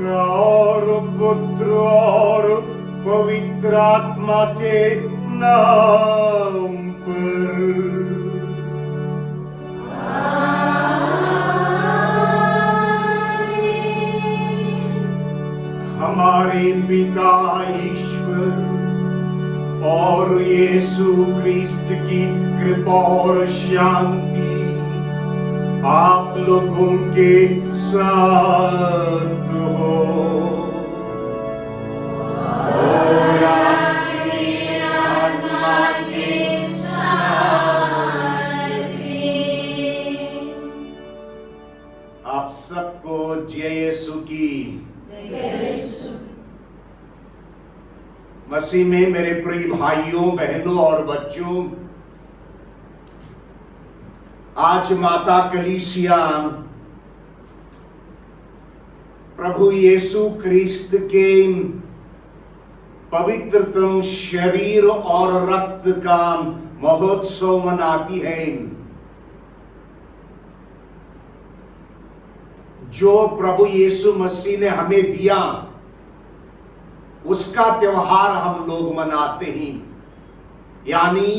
पिता और पुत्र और पवित्र आत्मा के नाम पर। हमारे पिता ईश्वर और यीशु क्रिस्त की कृपा और शांति आप लोगों के साथ हो। और आपकी आत्मा के साथ भी। आप सबको जय यीशु की। मसीह में मेरे प्रिय भाइयों, बहनों और बच्चों, आज माता कलीसिया प्रभु यीशु क्रिस्त के पवित्रतम शरीर और रक्त का महोत्सव मनाती है। जो प्रभु यीशु मसीह ने हमें दिया उसका त्योहार हम लोग मनाते हैं, यानी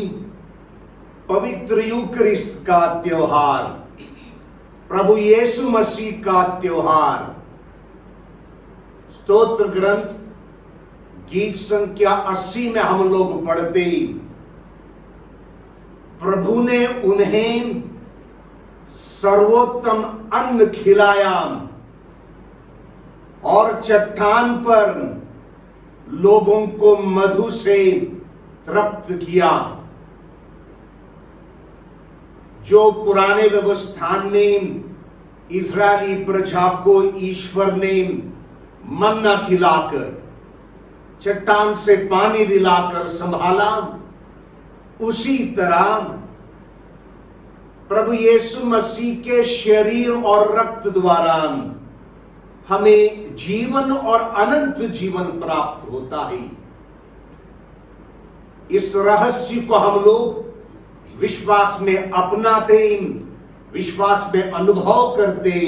पवित्र यूकरिस्त का त्योहार, प्रभु यीशु मसीह का त्योहार। स्तोत्र ग्रंथ गीत संख्या 80 में हम लोग पढ़ते, प्रभु ने उन्हें सर्वोत्तम अन्न खिलाया और चट्टान पर लोगों को मधु से तृप्त किया। जो पुराने व्यवस्थान में इजरायली प्रजा को ईश्वर ने मन्ना खिलाकर, चट्टान से पानी दिलाकर संभाला, उसी तरह प्रभु यीशु मसीह के शरीर और रक्त द्वारा हमें जीवन और अनंत जीवन प्राप्त होता है। इस रहस्य को हम लोग विश्वास में अपनाते, विश्वास में अनुभव करते,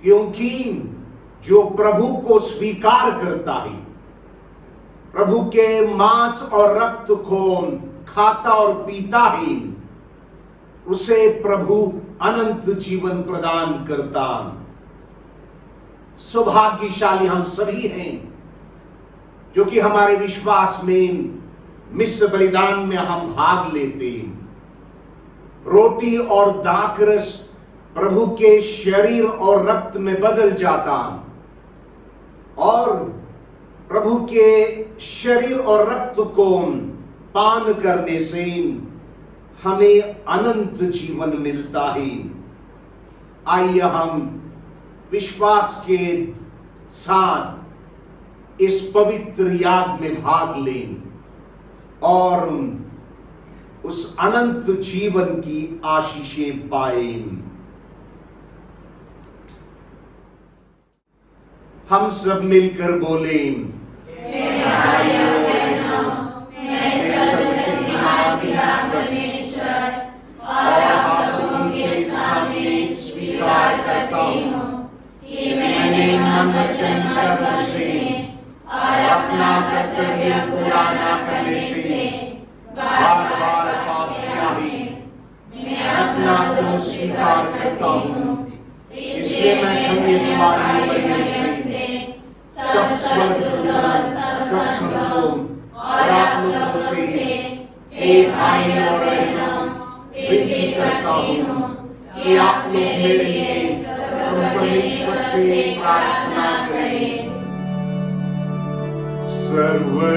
क्योंकि जो प्रभु को स्वीकार करता है, प्रभु के मांस और रक्त को खाता और पीता है, उसे प्रभु अनंत जीवन प्रदान करता। सौभाग्यशाली हम सभी हैं जो कि हमारे विश्वास में मिस्र बलिदान में हम भाग लेते। रोटी और दाखरस प्रभु के शरीर और रक्त में बदल जाता और प्रभु के शरीर और रक्त को पान करने से हमें अनंत जीवन मिलता है। आइए हम विश्वास के साथ इस पवित्र याग में भाग लें और उस अनंत जीवन की आशीषें पाएं। हम सब मिलकर बोलें, और आप लोगों के सामने स्वीकार करता हूँ कि मैंने मन वचन कर्म से और अपना कर्तव्य पूरा न करने से बार बार पाप किया है। मैं अपना दोष स्वीकार करता हूँ, इसलिए मैं तुम्हें तुम्हारी मरियम से सब स्वर्गदूतों, सब संतों और आप लोगों से हे भाई और बहनों विनती करता हूँ कि आप लोग मेरे लिए प्रभु परमेश्वर से प्रार्थना करें।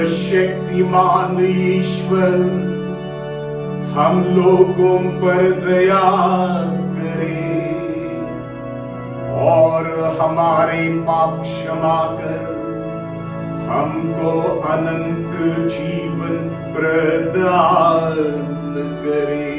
सर्वशक्तिमान ईश्वर हम लोगों पर दया करे और हमारे पाप क्षमा कर हमको अनंत जीवन प्रदान करे।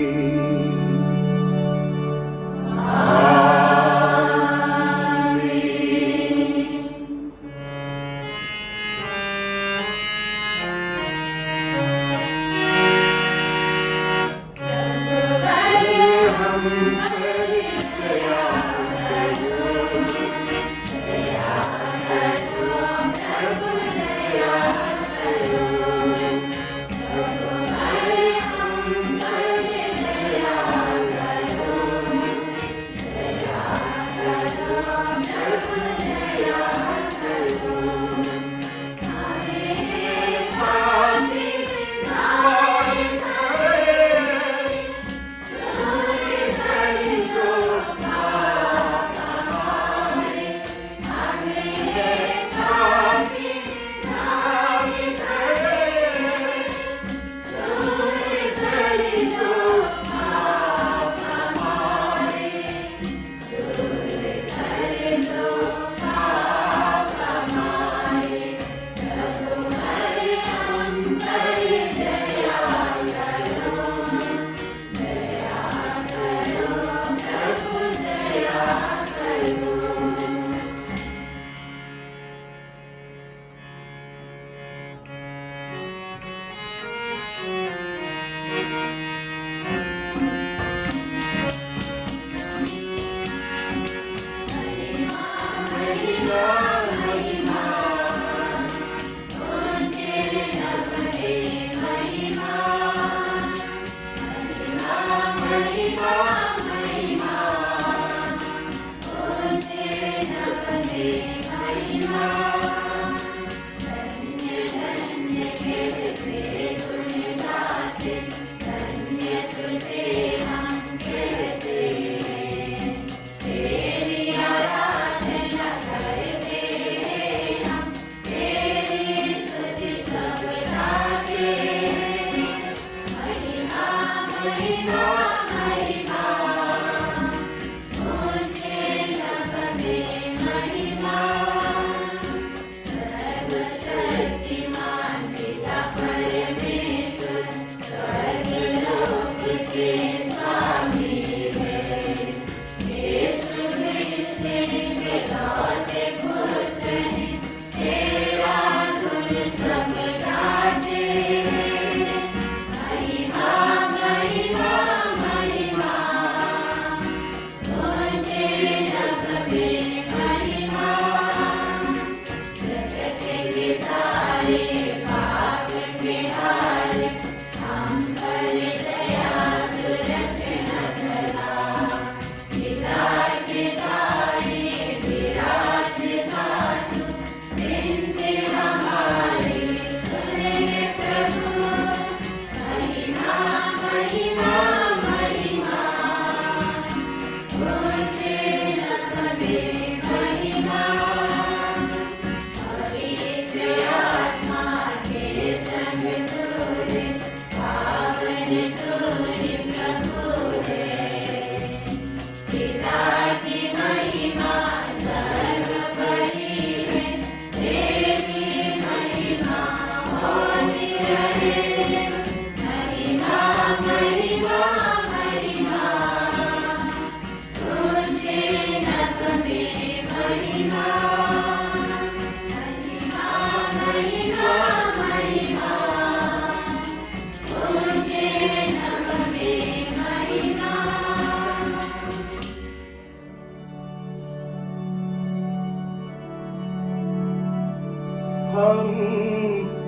हम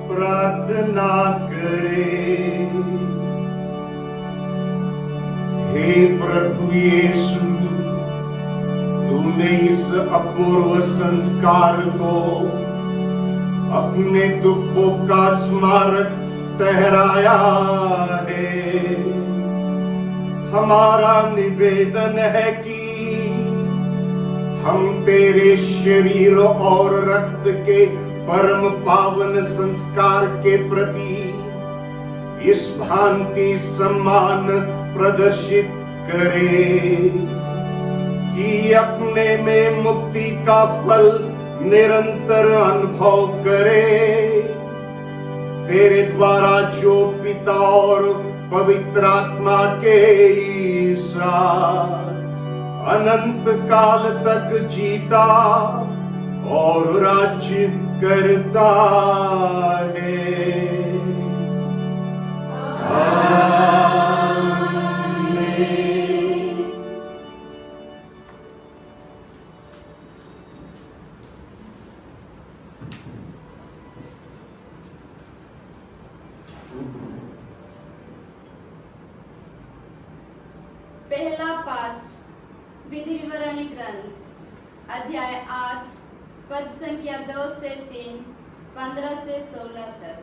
प्रार्थना करें। हे प्रभु यीशु, तूने इस अपूर्व संस्कार को अपने दुखों का स्मारक ठहराया है। हमारा निवेदन है कि हम तेरे शरीर और रक्त के परम पावन संस्कार के प्रति इस भांति सम्मान प्रदर्शित करें कि अपने में मुक्ति का फल निरंतर अनुभव करे। तेरे द्वारा जो पिता और पवित्र आत्मा के साथ अनंत काल तक जीता और राज्य करता है। आमीन। पहला पाठ विधि विवरणी ग्रंथ, अध्याय 8, पद संख्या 2 से 3, 15 से 16 तक।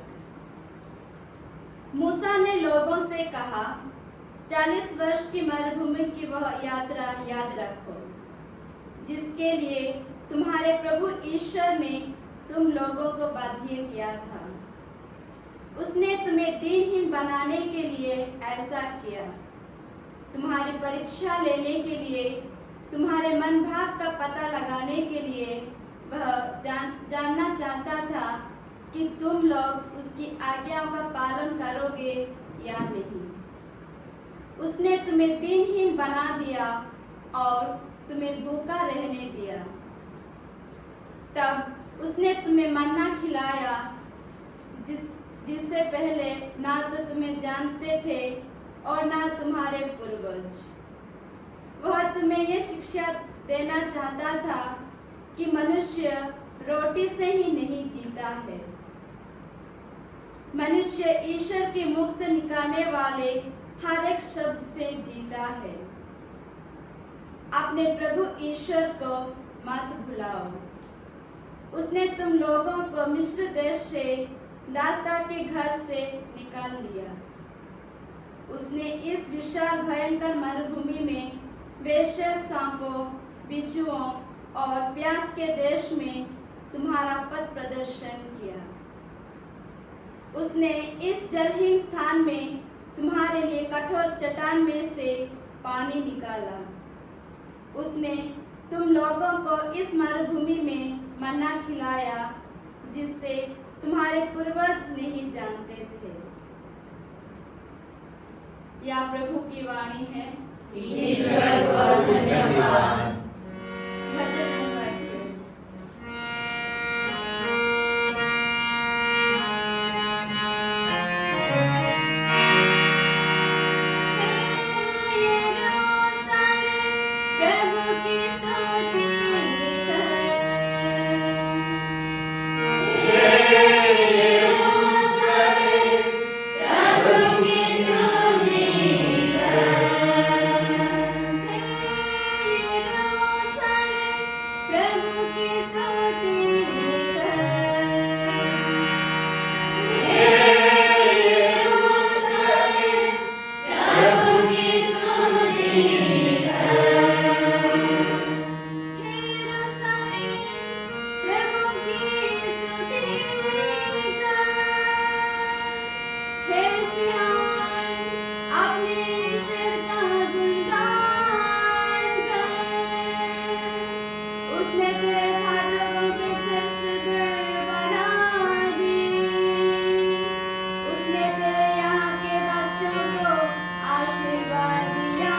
मूसा ने लोगों से कहा, 40 वर्ष की मरुभूमि की वह यात्रा याद रखो जिसके लिए तुम्हारे प्रभु ईश्वर ने तुम लोगों को बाध्य किया था। उसने तुम्हें दीनहीन बनाने के लिए ऐसा किया, तुम्हारी परीक्षा लेने के लिए, तुम्हारे मन भाव का पता लगाने के लिए वह जानना चाहता था कि तुम लोग उसकी आज्ञाओं का पालन करोगे या नहीं। उसने तुम्हें दीनहीन बना दिया और तुम्हें भूखा रहने दिया। तब उसने तुम्हें मन्ना खिलाया जिससे पहले ना तो तुम्हें जानते थे और ना तुम्हारे पूर्वज। वह तुम्हें यह शिक्षा देना चाहता था कि मनुष्य रोटी से ही नहीं जीता है, मनुष्य ईश्वर के मुख से निकलने वाले हर एक शब्द से जीता है। अपने प्रभु ईश्वर को मत भुलाओ। उसने तुम लोगों को मिस्र देश से दास्ता के घर से निकाल लिया। उसने इस विशाल भयंकर मरुभूमि में बेशर सांपों, बिच्छुओं और प्यास के देश में तुम्हारा पथ प्रदर्शन किया। उसने इस जलहीन स्थान में तुम्हारे लिए कठोर चट्टान में से पानी निकाला। उसने तुम लोगों को इस मरुभूमि में मन्ना खिलाया जिससे तुम्हारे पूर्वज नहीं जानते थे। यह प्रभु की वाणी है। ईश्वर को धन्यवाद। भजन अनुवाद। प्रभु की स्तुति उसने तेरे फाटकों के छत सुदृढ़ बना दी। उसने तेरे यहाँ के बच्चों को आशीर्वाद दिया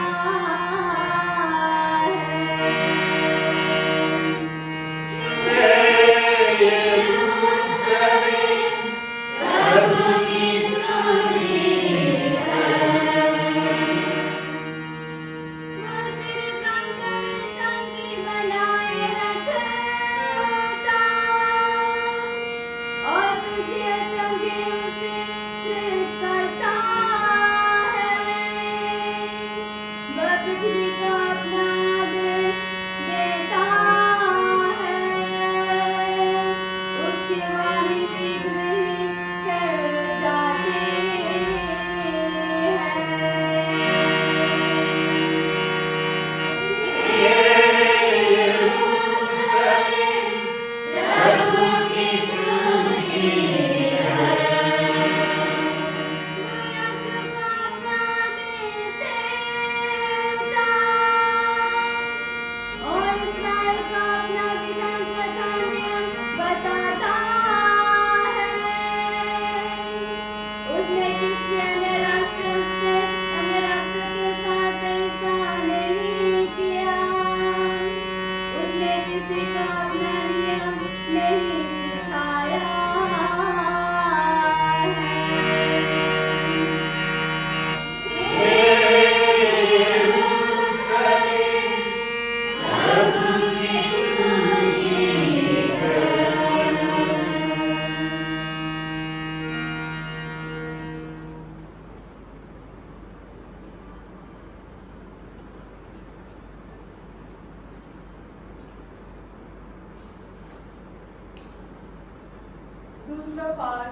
दूसरा पाठ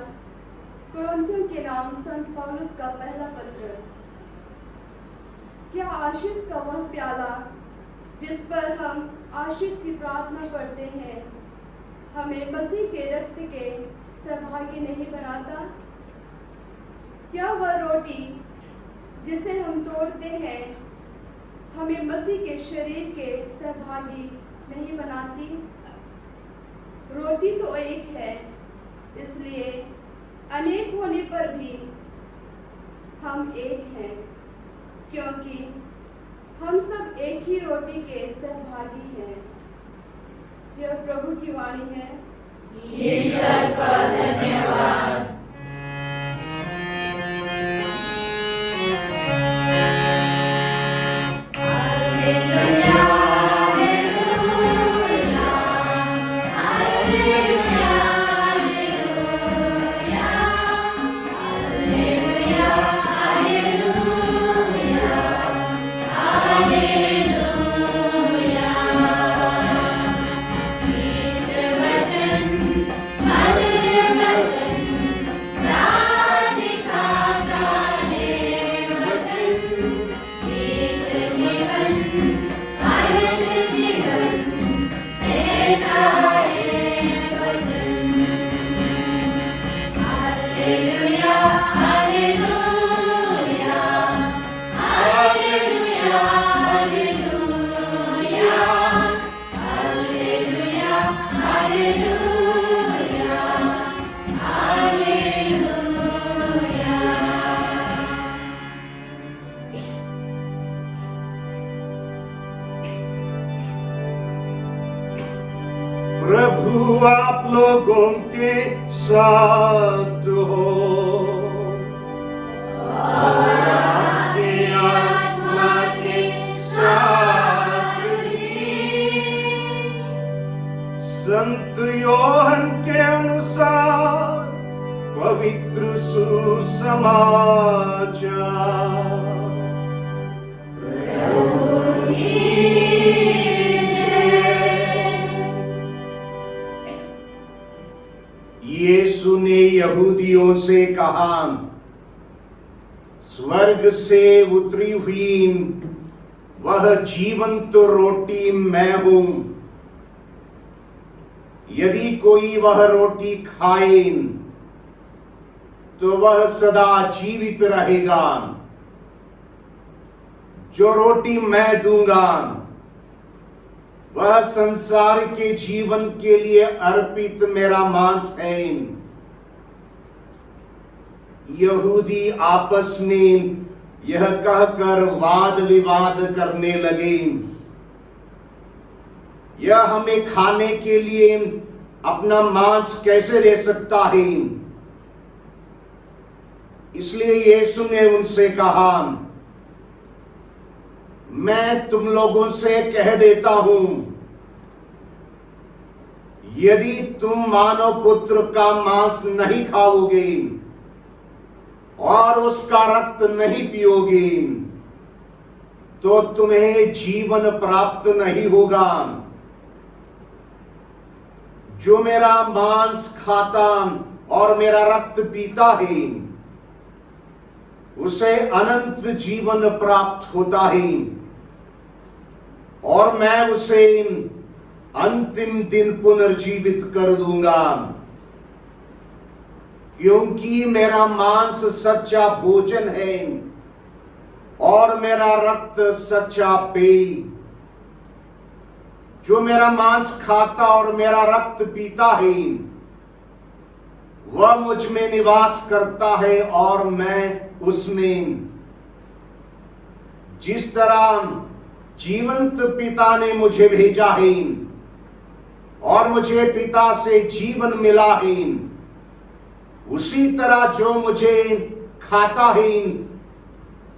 कुरिन्थियों के नाम संत पौलुस का पहला पत्र। क्या आशीष का वह प्याला जिस पर हम आशीष की प्रार्थना करते हैं हमें मसीह के रक्त के सहभागी नहीं बनाता? क्या वह रोटी जिसे हम तोड़ते हैं हमें मसीह के शरीर के सहभागी नहीं बनाती? रोटी तो एक है, इसलिए अनेक होने पर भी हम एक हैं, क्योंकि हम सब एक ही रोटी के सहभागी हैं। यह प्रभु की वाणी है। ईश्वर का धन्यवाद। प्रभु आप लोगों के साथ हो और आपके आत्मा के साथ भी। संत योहन के अनुसार पवित्र सुसमाचार। यीशु ने यहूदियों से कहा, स्वर्ग से उतरी हुई वह जीवंत रोटी मैं हूं। यदि कोई वह रोटी खाए तो वह सदा जीवित रहेगा। जो रोटी मैं दूंगा वह संसार के जीवन के लिए अर्पित मेरा मांस है। यहूदी आपस में यह कहकर वाद विवाद करने लगे, यह हमें खाने के लिए अपना मांस कैसे दे सकता है। इसलिए यीशु ने उनसे कहा, मैं तुम लोगों से कह देता हूं, यदि तुम मानव पुत्र का मांस नहीं खाओगे और उसका रक्त नहीं पियोगे तो तुम्हें जीवन प्राप्त नहीं होगा। जो मेरा मांस खाता और मेरा रक्त पीता है उसे अनंत जीवन प्राप्त होता है और मैं उसे अंतिम दिन पुनर्जीवित कर दूंगा, क्योंकि मेरा मांस सच्चा भोजन है और मेरा रक्त सच्चा पेय। जो मेरा मांस खाता और मेरा रक्त पीता है वह मुझ में निवास करता है और मैं उसमें। जिस तरह जीवंत पिता ने मुझे भेजा है और मुझे पिता से जीवन मिला है, उसी तरह जो मुझे खाता है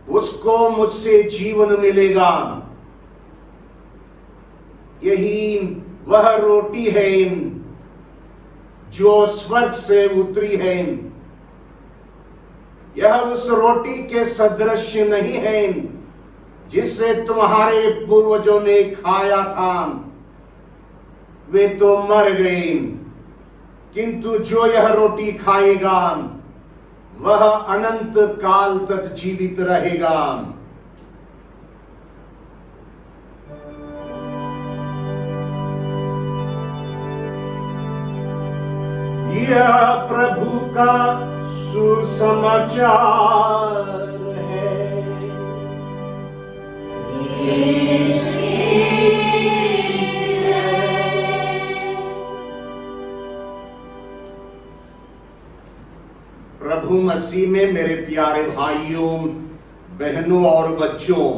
उसको मुझसे जीवन मिलेगा। यही वह रोटी है जो स्वर्ग से उतरी है। यह उस रोटी के सदृश नहीं है जिससे तुम्हारे पूर्वजों ने खाया था, वे तो मर गए, किंतु जो यह रोटी खाएगा वह अनंत काल तक जीवित रहेगा। यह प्रभु का सुसमाचार है। प्रभु मसीह में मेरे प्यारे भाइयों, बहनों और बच्चों,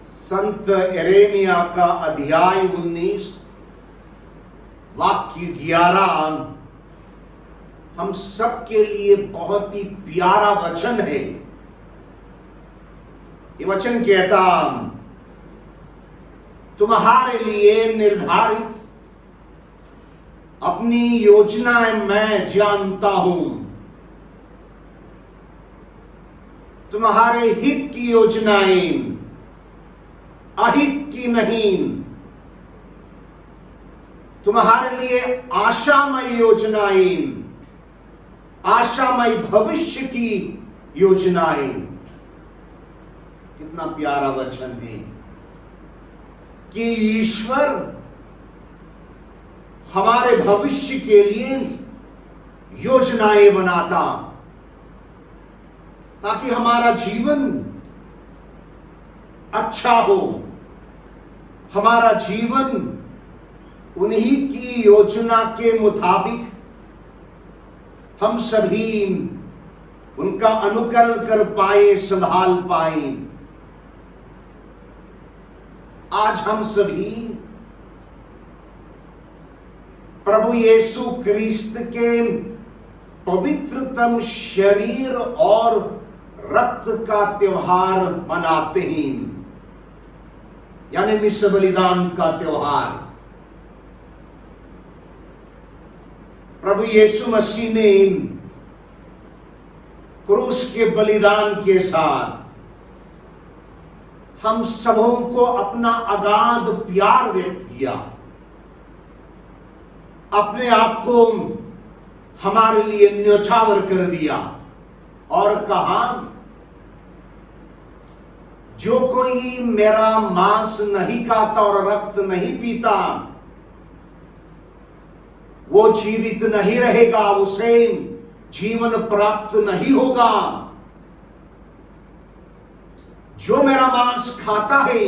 संत यिर्मयाह का अध्याय 19 वाक्य 11 हम सबके लिए बहुत ही प्यारा वचन है। ये वचन कहता, तुम्हारे लिए निर्धारित अपनी योजनाएं मैं जानता हूं, तुम्हारे हित की योजनाएं, अहित की नहीं, तुम्हारे लिए आशामय योजनाएं, आशामय भविष्य की योजनाएं। कितना प्यारा वचन है कि ईश्वर हमारे भविष्य के लिए योजनाएं बनाता ताकि हमारा जीवन अच्छा हो, हमारा जीवन उन्हीं की योजना के मुताबिक हम सभी उनका अनुकरण कर पाए, संभाल पाए। आज हम सभी प्रभु यीशु क्रिस्त के पवित्रतम शरीर और रक्त का त्योहार मनाते हैं, यानी मिस्र बलिदान का त्योहार। प्रभु यीशु मसीह ने क्रूस के बलिदान के साथ हम सबों को अपना अगाध प्यार व्यक्त किया, अपने आप को हमारे लिए न्योछावर कर दिया और कहा, जो कोई मेरा मांस नहीं खाता और रक्त नहीं पीता वो जीवित नहीं रहेगा, उसे जीवन प्राप्त नहीं होगा। जो मेरा मांस खाता है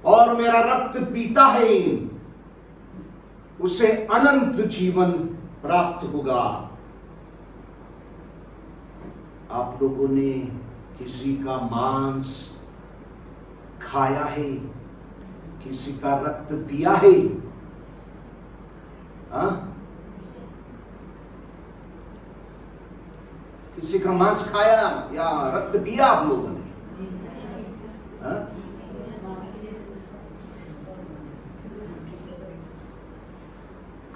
और मेरा रक्त पीता है उसे अनंत जीवन प्राप्त होगा। आप लोगों ने किसी का मांस खाया है, किसी का रक्त पिया है? हाँ? किसी का मांस खाया या रक्त पिया आप लोगों ने? हाँ?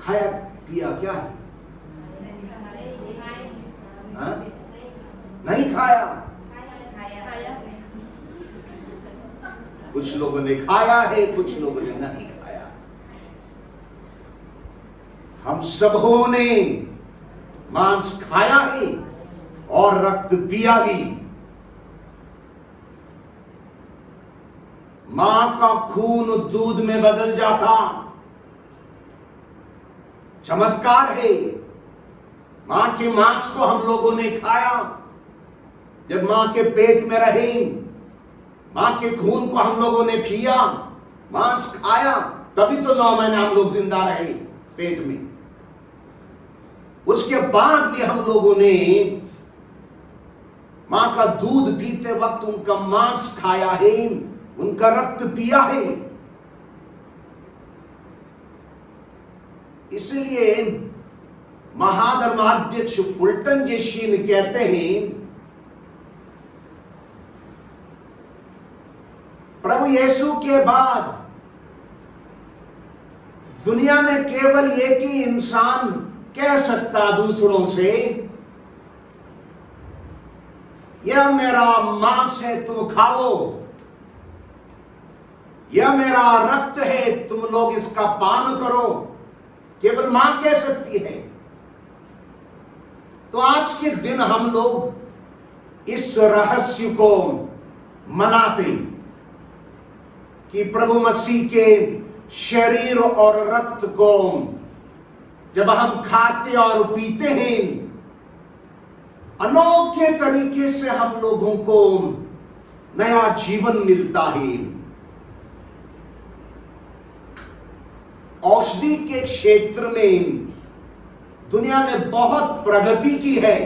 खाया पिया क्या है? हाँ? नहीं खाया। कुछ लोगों ने खाया है, कुछ लोगों ने नहीं खाया। हम सबों ने मांस खाया है और रक्त पिया भी। मां का खून दूध में बदल जाता, चमत्कार है। मां के मांस को हम लोगों ने खाया, जब मां के पेट में रहे, मां के खून को हम लोगों ने पिया, मांस खाया, तभी तो 9 महीने हम लोग जिंदा रहे पेट में। उसके बाद भी हम लोगों ने मां का दूध पीते वक्त उनका मांस खाया है, उनका रक्त पिया है। इसलिए महाधर्माध्यक्ष फुल्टन जे शीन कहते हैं, प्रभु यीशु के बाद दुनिया में केवल एक ही इंसान कह सकता दूसरों से, यह मेरा मांस है तुम खाओ, यह मेरा रक्त है तुम लोग इसका पान करो। केवल मां कह सकती है। तो आज के दिन हम लोग इस रहस्य को मनाते कि प्रभु मसीह के शरीर और रक्त को जब हम खाते और पीते हैं, अनोखे तरीके से हम लोगों को नया जीवन मिलता है। औषधि के क्षेत्र में दुनिया ने बहुत प्रगति की है।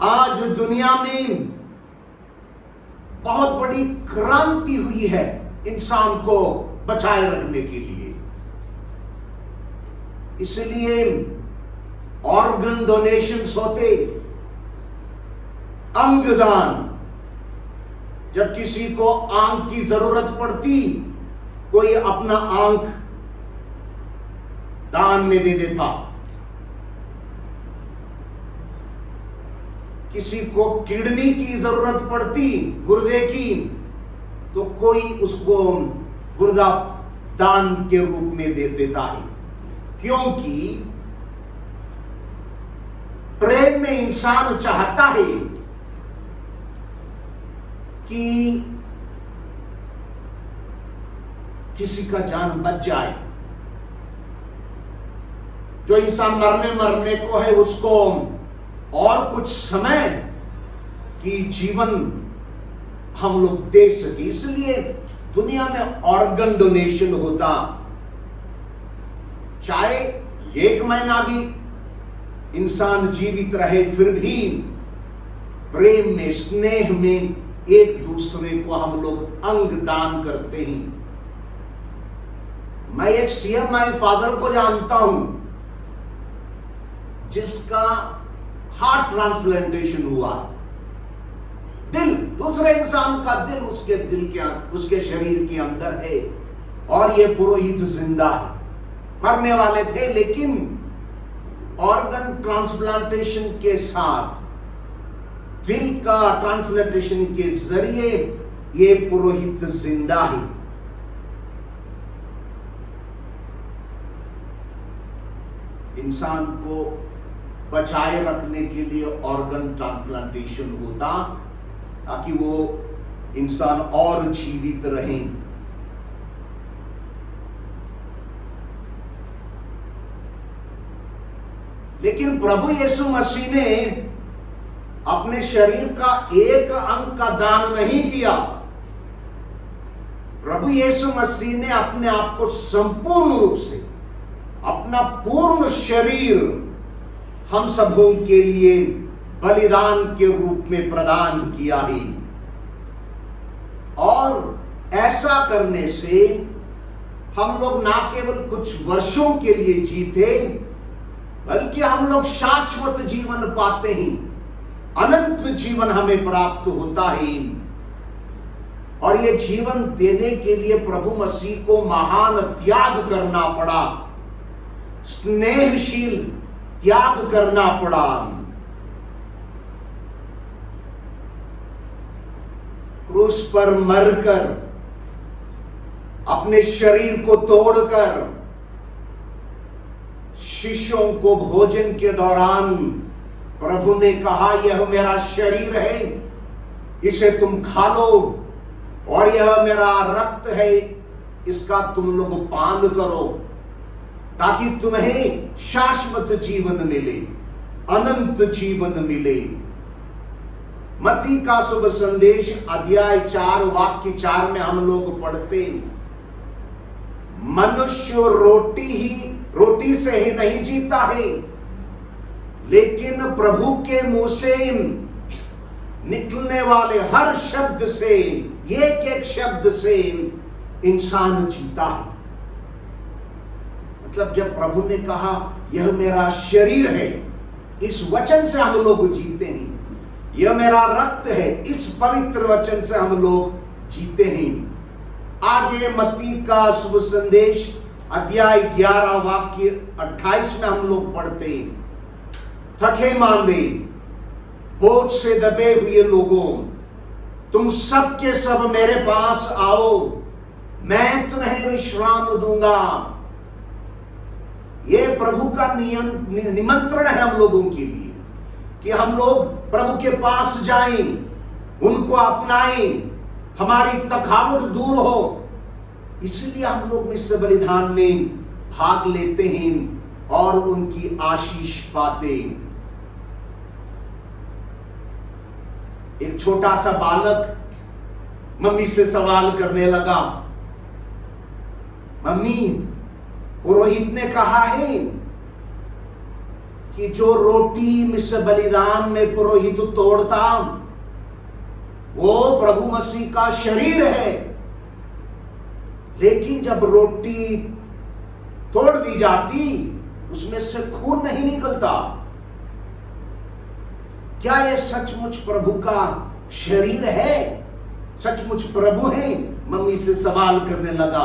आज दुनिया में बहुत बड़ी क्रांति हुई है इंसान को बचाए रखने के लिए। इसलिए ऑर्गन डोनेशंस होते, अंगदान, जब किसी को आंख की जरूरत पड़ती, कोई अपना आंख दान में दे देता। किसी को किडनी की जरूरत पड़ती, गुर्दे की, तो कोई उसको गुर्दा दान के रूप में दे देता है। क्योंकि प्रेम में इंसान चाहता है कि किसी का जान बच जाए। जो इंसान मरने को है उसको और कुछ समय की जीवन हम लोग दे सके। इसलिए दुनिया में ऑर्गन डोनेशन होता। चाहे 1 महीना भी इंसान जीवित रहे, फिर भी प्रेम में, स्नेह में एक दूसरे को हम लोग अंग दान करते हैं। मैं एक CMI फादर को जानता हूं जिसका हार्ट ट्रांसप्लांटेशन हुआ। दिल, दूसरे इंसान का दिल उसके दिल के, उसके शरीर के अंदर है, और ये पुरोहित जिंदा है। मरने वाले थे, लेकिन ऑर्गन ट्रांसप्लांटेशन के साथ, दिल का ट्रांसप्लांटेशन के जरिए ये पुरोहित जिंदा है। इंसान को बचाए रखने के लिए ऑर्गन ट्रांसप्लांटेशन होता, ताकि वो इंसान और जीवित रहे। लेकिन प्रभु यीशु मसीह ने अपने शरीर का एक अंग का दान नहीं किया। प्रभु यीशु मसीह ने अपने आप को संपूर्ण रूप से, अपना पूर्ण शरीर हम सबों के लिए बलिदान के रूप में प्रदान किया है। और ऐसा करने से हम लोग ना केवल कुछ वर्षों के लिए जीते, बल्कि हम लोग शाश्वत जीवन पाते हैं, अनंत जीवन हमें प्राप्त होता है। और ये जीवन देने के लिए प्रभु मसीह को महान त्याग करना पड़ा, स्नेहशील त्याग करना पड़ा। क्रूस पर मरकर, अपने शरीर को तोड़कर, शिष्यों को भोजन के दौरान प्रभु ने कहा, यह मेरा शरीर है, इसे तुम खा लो, और यह मेरा रक्त है, इसका तुम लोग पान करो, ताकि तुम्हें शाश्वत जीवन मिले, अनंत जीवन मिले। मत्ती का शुभ संदेश अध्याय 4 वाक्य 4 में हम लोग पढ़ते, मनुष्य रोटी से ही नहीं जीता है, लेकिन प्रभु के मुंह से निकलने वाले हर शब्द से, एक एक शब्द से इंसान जीता है। मतलब जब प्रभु ने कहा यह मेरा शरीर है, इस वचन से हम लोग जीते हैं। यह मेरा रक्त है, इस पवित्र वचन से हम लोग जीते हैं। आगे मत्ती का शुभ संदेश अध्याय 11 वाक्य 28 में हम लोग पढ़ते हैं, थके मांदे बोझ से दबे हुए लोगों, तुम सब के सब मेरे पास आओ, मैं तुम्हें विश्राम दूंगा। ये प्रभु का निमंत्रण है हम लोगों के लिए कि हम लोग प्रभु के पास जाएं, उनको अपनाएं, हमारी थकावट दूर हो। इसलिए हम लोग निश्चय बलिदान में भाग लेते हैं और उनकी आशीष पाते। एक छोटा सा बालक मम्मी से सवाल करने लगा, मम्मी, पुरोहित ने कहा है कि जो रोटी मिश्र बलिदान में पुरोहित तोड़ता वो प्रभु मसीह का शरीर है, लेकिन जब रोटी तोड़ दी जाती उसमें से खून नहीं निकलता। क्या यह सचमुच प्रभु का शरीर है? सचमुच प्रभु है? मम्मी से सवाल करने लगा।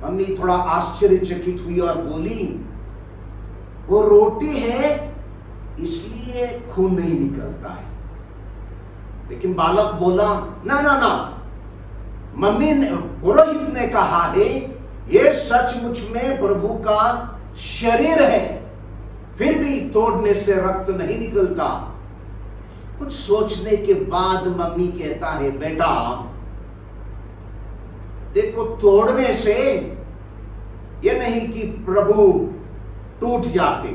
मम्मी थोड़ा आश्चर्यचकित हुई और बोली, वो रोटी है इसलिए खून नहीं निकलता है। लेकिन बालक बोला, ना ना ना, मम्मी ने, पुरोहित ने कहा है ये सचमुच में प्रभु का शरीर है, फिर भी तोड़ने से रक्त नहीं निकलता। कुछ सोचने के बाद मम्मी कहता है, बेटा देखो, तोड़ने से ये नहीं कि प्रभु टूट जाते,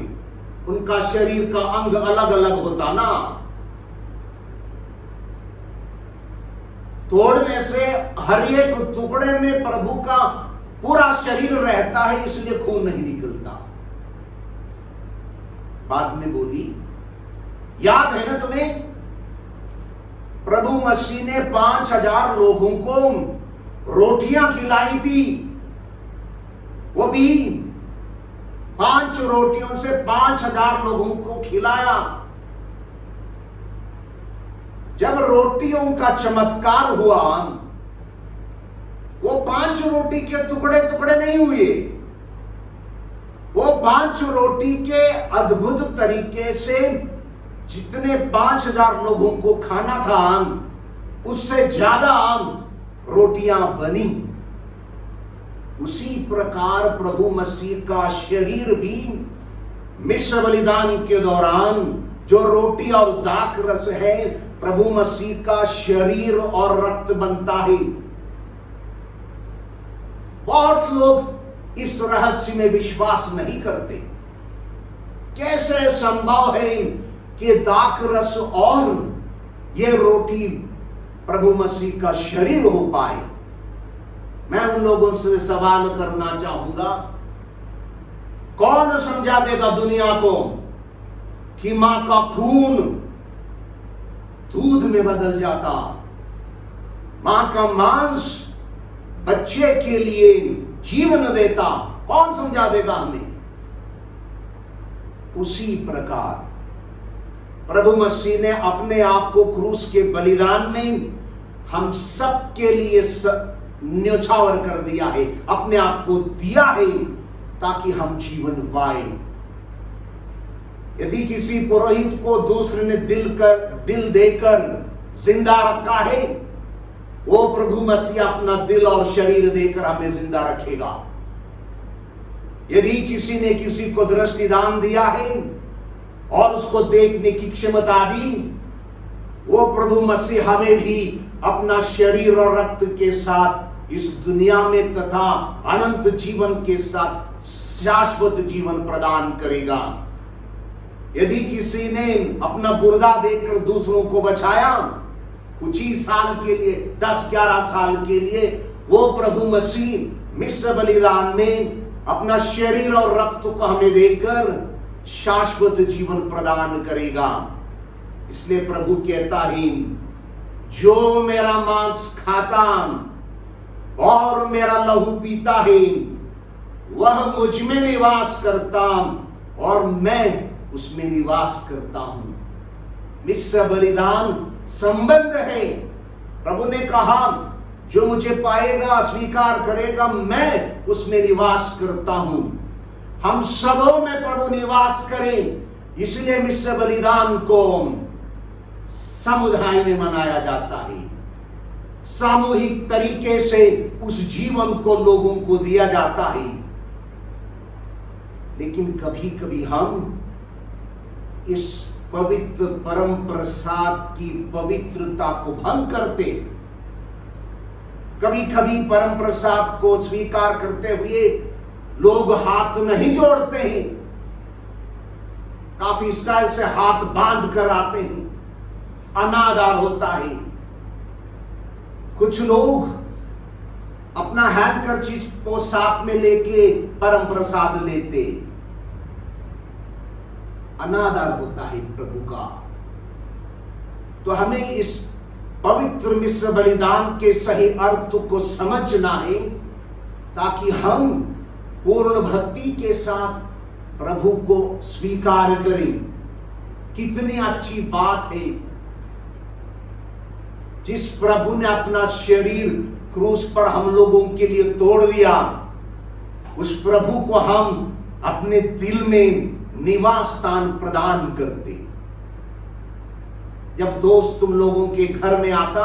उनका शरीर का अंग अलग अलग होता ना। तोड़ने से हर एक टुकड़े में प्रभु का पूरा शरीर रहता है, इसलिए खून नहीं निकलता। बाद में बोली, याद है ना तुम्हें, प्रभु मसीह ने 5000 लोगों को रोटियां खिलाई थी, वो भी 5 रोटियों से 5000 लोगों को खिलाया। जब रोटियों का चमत्कार हुआ, वो 5 रोटी के टुकड़े टुकड़े नहीं हुए, वो 5 रोटी के अद्भुत तरीके से जितने 5000 लोगों को खाना था उससे ज्यादा रोटियां बनी। उसी प्रकार प्रभु मसीह का शरीर भी मिश्र बलिदान के दौरान जो रोटी और दाख रस है, प्रभु मसीह का शरीर और रक्त बनता है। बहुत लोग इस रहस्य में विश्वास नहीं करते। कैसे संभव है कि दाख रस और ये रोटी प्रभु मसीह का शरीर हो पाए। मैं उन लोगों से सवाल करना चाहूंगा, कौन समझा देगा दुनिया को कि मां का खून दूध में बदल जाता, मां का मांस बच्चे के लिए जीवन देता? कौन समझा देगा हमें? उसी प्रकार प्रभु मसीह ने अपने आप को क्रूस के बलिदान में हम सब के लिए न्योछावर कर दिया है, अपने आप को दिया है ताकि हम जीवन पाए। यदि किसी पुरोहित को दूसरे ने दिल देकर जिंदा रखा है, वो प्रभु मसीह अपना दिल और शरीर देकर हमें जिंदा रखेगा। यदि किसी ने किसी को दृष्टिदान दिया है और उसको देखने की क्षमता दी, वो प्रभु मसीह हमें भी अपना शरीर और रक्त के साथ इस दुनिया में तथा अनंत जीवन के साथ शाश्वत जीवन प्रदान करेगा। यदि किसी ने अपना गुर्दा देकर दूसरों को बचाया कुछ ही साल के लिए, 10-11 साल के लिए, वो प्रभु मसीह मिस्र बलिदान में अपना शरीर और रक्त को हमें देकर शाश्वत जीवन प्रदान करेगा। इसलिए प्रभु कहता है, जो मेरा मांस खाता और मेरा लहू पीता है वह मुझ में निवास करता और मैं उसमें निवास करता हूं। मिस्र बलिदान संबंध है। प्रभु ने कहा, जो मुझे पाएगा, स्वीकार करेगा, मैं उसमें निवास करता हूं। हम सबों में प्रभु निवास करें, इसलिए मिस्र बलिदान को समुदाय में मनाया जाता है। सामूहिक तरीके से उस जीवन को लोगों को दिया जाता है। लेकिन कभी कभी हम इस पवित्र परम प्रसाद की पवित्रता को भंग करते। कभी कभी परम प्रसाद को स्वीकार करते हुए लोग हाथ नहीं जोड़ते हैं, काफी स्टाइल से हाथ बांध कर आते हैं, अनादर होता है। कुछ लोग अपना हैंडकरचीफ को साथ में लेके परम प्रसाद लेते, अनादर होता है प्रभु का। तो हमें इस पवित्र मिस्र बलिदान के सही अर्थ को समझना है ताकि हम पूर्ण भक्ति के साथ प्रभु को स्वीकार करें। कितनी अच्छी बात है, जिस प्रभु ने अपना शरीर क्रूस पर हम लोगों के लिए तोड़ दिया, उस प्रभु को हम अपने दिल में निवास स्थान प्रदान करते। जब दोस्त तुम लोगों के घर में आता,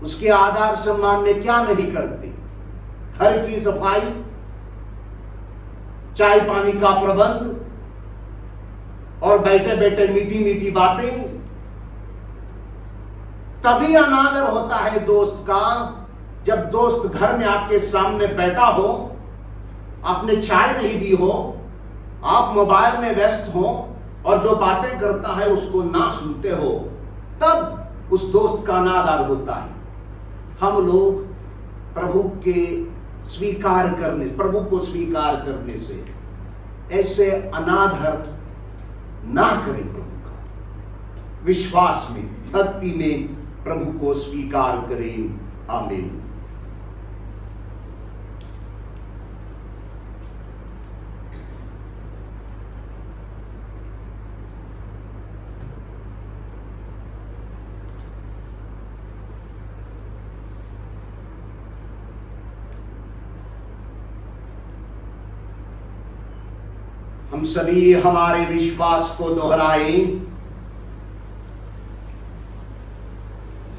उसके आदर सम्मान में क्या नहीं करते? घर की सफाई, चाय पानी का प्रबंध और बैठे बैठे मीठी मीठी बातें। तभी अनादर होता है दोस्त का जब दोस्त घर में आपके सामने बैठा हो, आपने चाय नहीं दी हो, आप मोबाइल में व्यस्त हो और जो बातें करता है उसको ना सुनते हो, तब उस दोस्त का अनादर होता है। हम लोग प्रभु को स्वीकार करने से ऐसे अनादर ना करें। प्रभु का विश्वास में, भक्ति में प्रभु को स्वीकार करें। आमीन। हम सभी हमारे विश्वास को दोहराएं।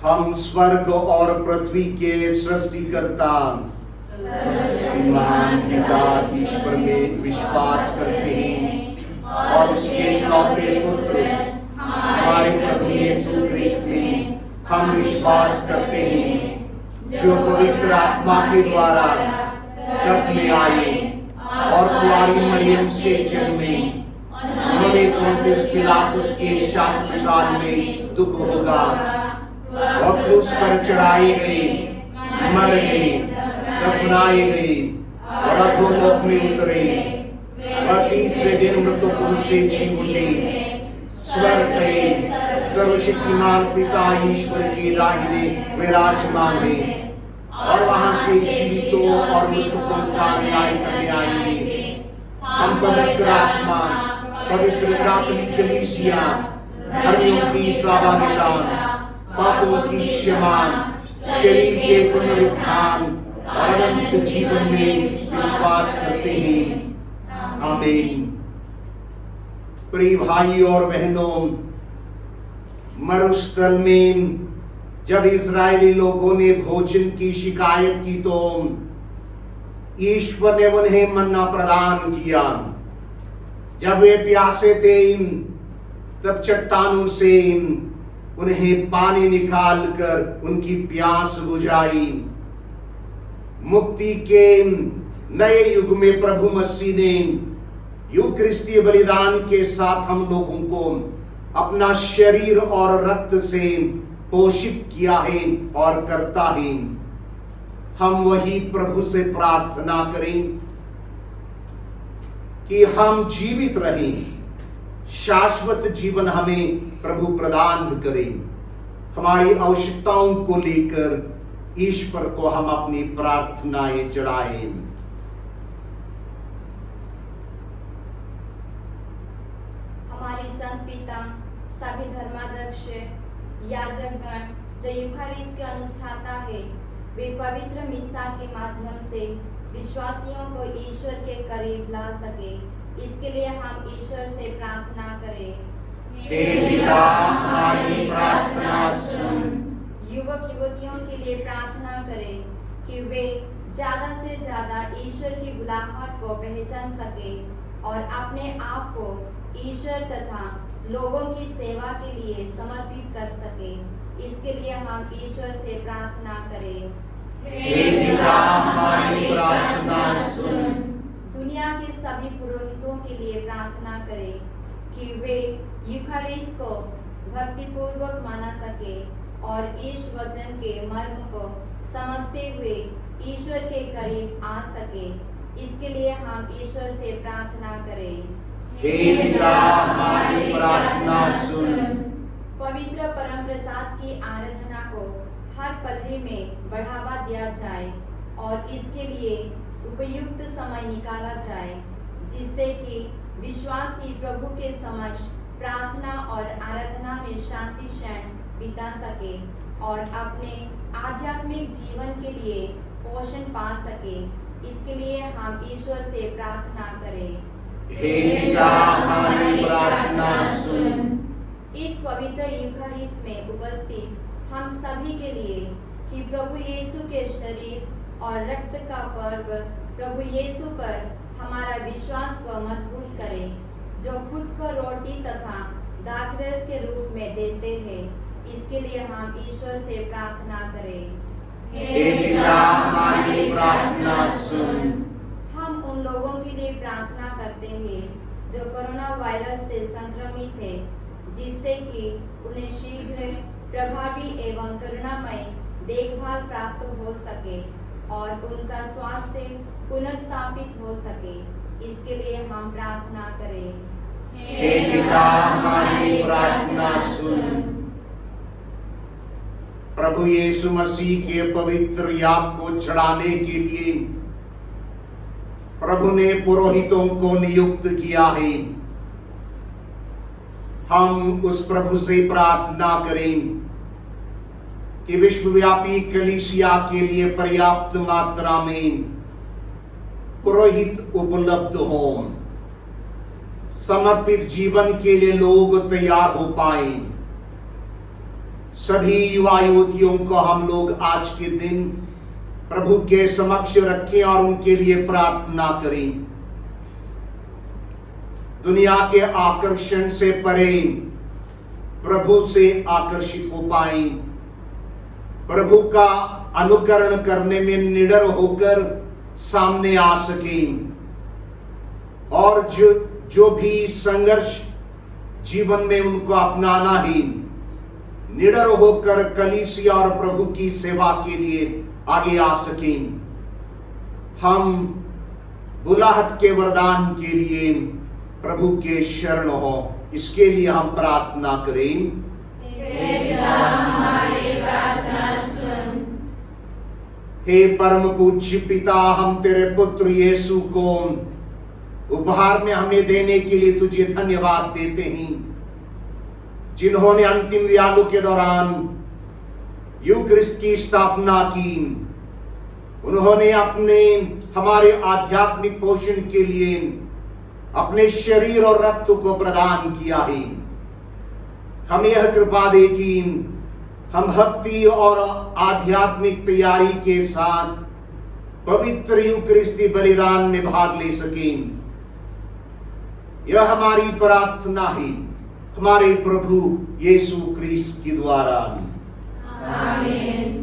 हम स्वर्ग और पृथ्वी के सृष्टिकर्ता सर्वशक्तिमान पिता ईश्वर में विश्वास करते हैं और उसके इकलौते पुत्र हमारे प्रभु यीशु क्रिस्त में हम विश्वास करते हैं, जो पवित्र आत्मा के द्वारा गर्भ में आए और कुंवारी मरियम से जन्मे उन्हें पोंतियुस पिलातुस के शासनकाल में दुख होगा। वह क्रूस पर चढ़ाई गई, मर गई, दफनाई गई और अधोलोक में उतरे। वह तीसरे दिन मृतकों से जी उठी, स्वर्ग गए, सर्वशक्तिमान पिता ईश्वर के दाहिने विराजमान है और वहां से जीवितों और मृतकों का न्याय करने आएंगे। हम पवित्र आत्मा, पवित्र कैथोलिक कलीसिया, धर्मियों की सहभागिता, पापों की क्षमा, शरीर के पुनरुत्थान और अनंत जीवन में विश्वास करते हैं। आमीन। प्रिय भाई और बहनों, मरुस्थल में जब इजरायली लोगों ने भोजन की शिकायत की तो ईश्वर ने उन्हें मन्ना प्रदान किया। जब वे प्यासे थे तब चट्टानों से उन्हें पानी निकालकर उनकी प्यास बुझाई। मुक्ति के नए युग में प्रभु मसीह ने यूक्रिस्तीय बलिदान के साथ हम लोगों को अपना शरीर और रक्त से पोषित किया है और करता है। हम वही प्रभु से प्रार्थना करें कि हम जीवित रहें, शाश्वत जीवन हमें प्रभु प्रदान करें। हमारी आवश्यकताओं को लेकर ईश्वर को हम अपनी प्रार्थनाएं चढ़ाएं। हमारे संत पिता, सभी धर्माध्यक्ष, याजकगण जो यूखारिस्ट के अनुष्ठाता है, वे पवित्र मिस्सा के माध्यम से विश्वासियों को ईश्वर के करीब ला सके, इसके लिए हम ईश्वर से प्रार्थना करें। हे पिता, हमारी प्रार्थना सुन। युवक युवतियों के लिए प्रार्थना करें कि वे ज्यादा से ज्यादा ईश्वर की बुलाहट को पहचान सके और अपने आप को ईश्वर तथा लोगों की सेवा के लिए समर्पित कर सके। इसके लिए हम ईश्वर से प्रार्थना करें। हे पिता, हमारी प्रार्थना सुन। दुनिया के सभी पुरोहितों के लिए प्रार्थना करें कि वे यूखारिस्ट को भक्तिपूर्वक माना सके और इस वचन के मर्म को समझते हुए ईश्वर के करीब आ सके। इसके लिए हम ईश्वर से प्रार्थना करें। हे पिता, हमारी प्रार्थना सुन। पवित्र परम प्रसाद की आराधना को हर पल्ली में बढ़ावा दिया जाए और इसके लिए उपयुक्त समय निकाला जाए, जिससे कि विश्वासी प्रभु के समक्ष प्रार्थना और आराधना में शांति क्षण बिता सके और अपने आध्यात्मिक जीवन के लिए पोषण पा सके। इसके लिए हम ईश्वर से प्रार्थना करें। हे पिता, हमारी प्रार्थना सुन। इस पवित्र यूखारिस्ट में उपस्थित हम सभी के लिए कि प्रभु यीशु के शरीर और रक्त का पर्व प्रभु यीशु पर हमारा विश्वास को मजबूत करे, जो खुद को रोटी तथा दाखरस के रूप में देते हैं। इसके लिए हम ईश्वर से प्रार्थना करें। हे पिता, हमारी प्रार्थना सुन। हम उन लोगों के लिए प्रार्थना करते हैं जो कोरोना वायरस से संक्रमित है, जिससे कि उन्हें शीघ्र प्रभावी एवं करुणामय देखभाल प्राप्त हो सके और उनका स्वास्थ्य पुनर्स्थापित हो सके। इसके लिए हम प्रार्थना करें। हे पिता, हमारी प्रार्थना सुन। प्रभु यीशु मसीह के पवित्र याग को चढ़ाने के लिए प्रभु ने पुरोहितों को नियुक्त किया है। हम उस प्रभु से प्रार्थना करें कि विश्वव्यापी कलीसिया के लिए पर्याप्त मात्रा में पुरोहित उपलब्ध हों, समर्पित जीवन के लिए लोग तैयार हो पाए। सभी युवा युवतियों को हम लोग आज के दिन प्रभु के समक्ष रखें और उनके लिए प्रार्थना करें। दुनिया के आकर्षण से परे प्रभु से आकर्षित हो पाए, प्रभु का अनुकरण करने में निडर होकर सामने आ सके और जो भी संघर्ष जीवन में उनको अपनाना ही, निडर होकर कलीसिया और प्रभु की सेवा के लिए आगे आ सकें। हम बुलाहट के वरदान के लिए प्रभु के शरण हो, इसके लिए हम प्रार्थना करें। हे पिता, हमारी प्रार्थना सुन। हे परम पूज्य पिता, हम तेरे पुत्र यीशु को उपहार में हमें देने के लिए तुझे धन्यवाद देते हैं, जिन्होंने अंतिम व्यालु के दौरान यूक्रिस्ट की स्थापना की। उन्होंने हमारे आध्यात्मिक पोषण के लिए अपने शरीर और रक्त को प्रदान किया है। हमें यह कृपा दे कि हम भक्ति और आध्यात्मिक तैयारी के साथ पवित्र यूक्रिस्ती बलिदान में भाग ले सकें। यह हमारी प्रार्थना है हमारे प्रभु यीशु क्रिस्त के द्वारा। आमीन।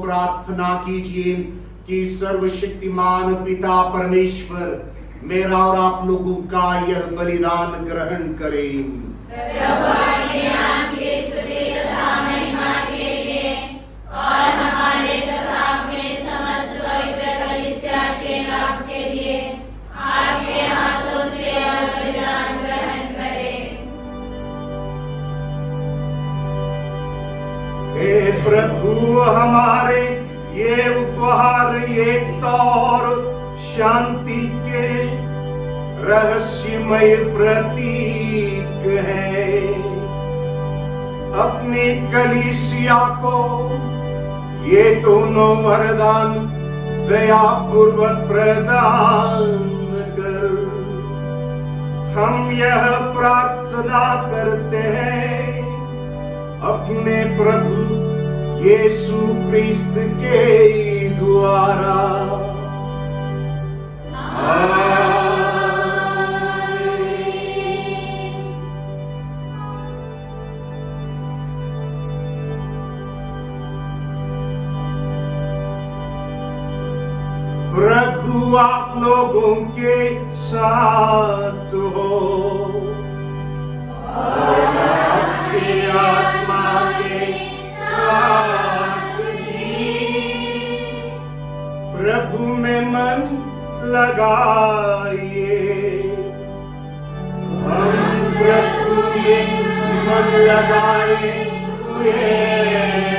प्रार्थना कीजिए कि सर्वशक्तिमान पिता परमेश्वर मेरा और आप लोगों का यह बलिदान ग्रहण करें। प्रभु आपके नाम की स्तुति तथा महिमा के लिए और हमारे तथा अपने समस्त पवित्र कलीसिया के लाभ के लिए आपके हाथों से यह बलिदान ग्रहण करें। हे प्रभु, हमारे ये उपहार एकता और शांति के रहस्यमय प्रतीक है। अपनी कलीसिया को ये दोनों वरदान दया पूर्वक प्रदान कर। हम यह प्रार्थना करते हैं अपने प्रभु यीशु क्रिस्त के द्वारा। प्रभु आप लोगों के साथ हो और आपकी आत्मा के साथ भी। प्रभु में मन लगाए लगाए हुए हैं।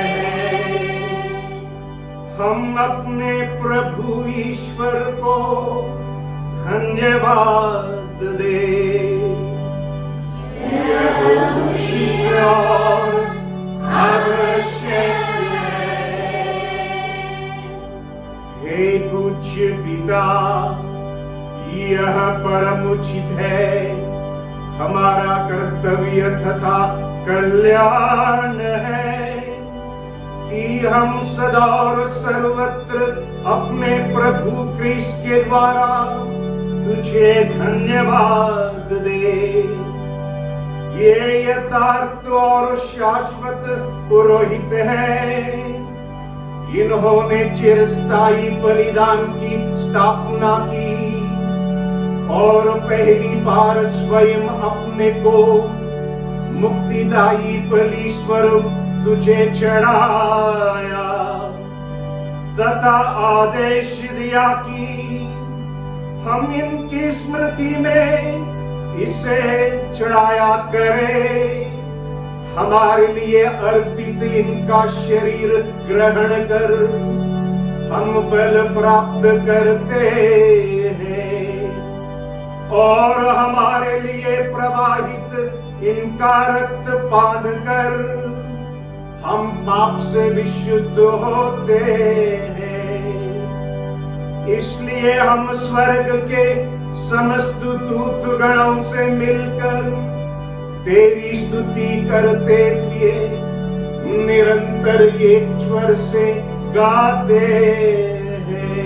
हम अपने प्रभु ईश्वर को धन्यवाद दे। यह उचित और आवश्यक है। हे पूज्य पिता, यह परम उचित है, हमारा कर्तव्य तथा कल्याण है कि हम सदा और सर्वत्र अपने प्रभु क्रिस्त के द्वारा तुझे धन्यवाद दे। ये यथार्थ और शाश्वत पुरोहित है। इन्होंने चिरस्थायी बलिदान की स्थापना की और पहली बार स्वयं अपने को मुक्तिदायी बलि स्वरूप तुझे चढ़ाया तथा आदेश दिया कि हम इनकी स्मृति में इसे चढ़ाया करें। हमारे लिए अर्पित इनका शरीर ग्रहण कर हम बल प्राप्त करते हैं और हमारे लिए प्रवाहित इनका रक्त पान कर हम पाप से विशुद्ध होते हैं। इसलिए हम स्वर्ग के समस्त दूत गणों से मिलकर तेरी स्तुति करते हुए निरंतर एक स्वर से गाते हैं।